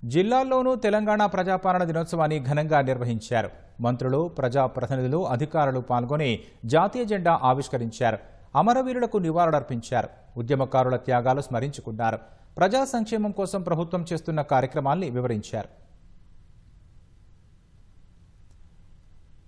జిల్లాల్లోనూ తెలంగాణ ప్రజాపాలన దినోత్సవాన్ని ఘనంగా నిర్వహించారు. మంత్రులు, ప్రజాప్రతినిధులు, అధికారులు పాల్గొని జాతీయ జెండా ఆవిష్కరించారు. అమరవీరులకు నివాళులర్పించారు. ఉద్యమకారుల త్యాగాలు స్మరించుకున్నారు. ప్రజా సంక్షేమం కోసం ప్రభుత్వం చేస్తున్న కార్యక్రమాల్ని వివరించారు.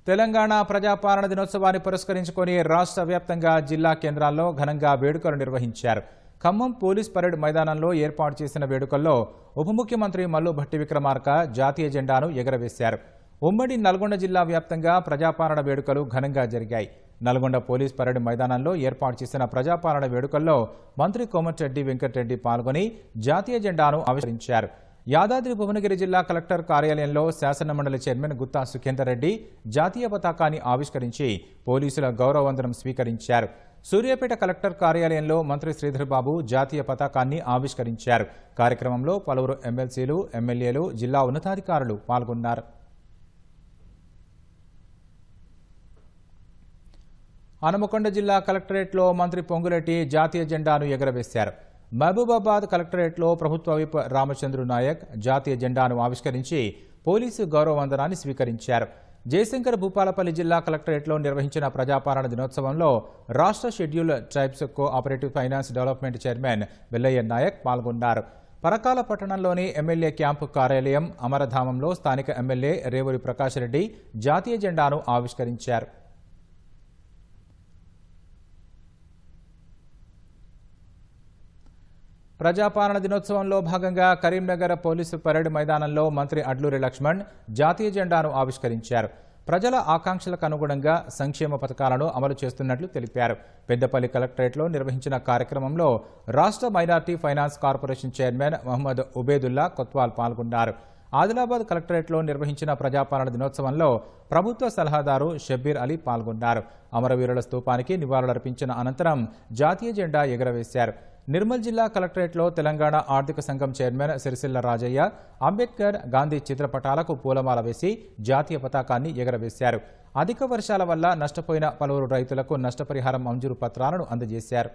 తెలంగాణ ప్రజాపాలన దినోత్సవాన్ని పురస్కరించుకొని రాష్ట్ర వ్యాప్తంగా జిల్లా కేంద్రాల్లో ఘనంగా వేడుకలు నిర్వహించారు. ఖమ్మం పోలీస్ పరేడ్ మైదానంలో ఏర్పాటు చేసిన వేడుకల్లో ఉప ముఖ్యమంత్రి మల్లు భట్టి విక్రమార్క జాతీయ జెండాను ఎగరవేశారు. ఉమ్మడి నల్గొండ జిల్లా వ్యాప్తంగా ప్రజాపాలన వేడుకలు ఘనంగా జరిగాయి. నల్గొండ పోలీస్ పరేడ్ మైదానంలో ఏర్పాటు చేసిన ప్రజాపాలన వేడుకల్లో మంత్రి కోమటిరెడ్డి వెంకటరెడ్డి పాల్గొని జాతీయ జెండాను ఆవిష్కరించారు. యాదాద్రి భువనగిరి జిల్లా కలెక్టర్ కార్యాలయంలో శాసనమండలి చైర్మన్ గుత్తా సుఖేందర్ రెడ్డి జాతీయ పతాకాన్ని ఆవిష్కరించి పోలీసుల గౌరవ వందనం స్వీకరించారు. సూర్యాపేట కలెక్టర్ కార్యాలయంలో మంత్రి శ్రీధర్ బాబు జాతీయ పతాకాన్ని ఆవిష్కరించారు. కార్యక్రమంలో పలువురు ఎమ్మెల్సీలు, ఎమ్మెల్యేలు, జిల్లా ఉన్నతాధికారులు పాల్గొన్నారు. హనుమకొండ జిల్లా కలెక్టరేట్లో మంత్రి పొంగులేటి జాతీయ జెండాను ఎగరవేశారు. మహబూబాబాద్ కలెక్టరేట్లో ప్రభుత్వ విప్ రామచంద్రు నాయక్ జాతీయ జెండాను ఆవిష్కరించి పోలీసు గౌరవ వందనాన్ని స్వీకరించారు. జయశంకర్ భూపాలపల్లి జిల్లా కలెక్టరేట్లో నిర్వహించిన ప్రజాపాలన దినోత్సవంలో రాష్ట్ర schedule tribes cooperative finance development chairman Vellaiah Nayak పాల్గొన్నారు. పరకాల పట్టణంలోని ఎమ్మెల్యే క్యాంపు కార్యాలయం అమరధామంలో స్థానిక ఎమ్మెల్యే రేవూరి ప్రకాష్ రెడ్డి జాతీయ జెండాను ఆవిష్కరించారు. ప్రజాపాలన దినోత్సవంలో భాగంగా కరీంనగర్ పోలీసు పరేడ్ మైదానంలో మంత్రి అడ్లూరి లక్ష్మణ్ జాతీయ జెండాను ఆవిష్కరించారు. ప్రజల ఆకాంక్షలకు అనుగుణంగా సంక్షేమ పథకాలను అమలు చేస్తున్నట్లు తెలిపారు. పెద్దపల్లి కలెక్టరేట్లో నిర్వహించిన కార్యక్రమంలో రాష్ట్ర minority finance corporation chairman Mohammed Ubedullah Kotwal పాల్గొన్నారు. ఆదిలాబాద్ కలెక్టరేట్లో నిర్వహించిన ప్రజాపాలన దినోత్సవంలో ప్రభుత్వ సలహాదారు షబ్బీర్ అలీ పాల్గొన్నారు. అమరవీరుల స్తూపానికి నివాళులర్పించిన అనంతరం జాతీయ జెండా ఎగరవేశారు. నిర్మల్ జిల్లా కలెక్టరేట్లో తెలంగాణ ఆర్థిక సంఘం చైర్మన్ సిరిసిల్ల రాజయ్య అంబేద్కర్, గాంధీ చిత్రపటాలకు పూలమాల వేసి జాతీయ పతాకాన్ని ఎగరవేశారు. అధిక వర్షాల వల్ల నష్టపోయిన పలువురు రైతులకు నష్టపరిహారం మంజూరు పత్రాలను అందజేశారు.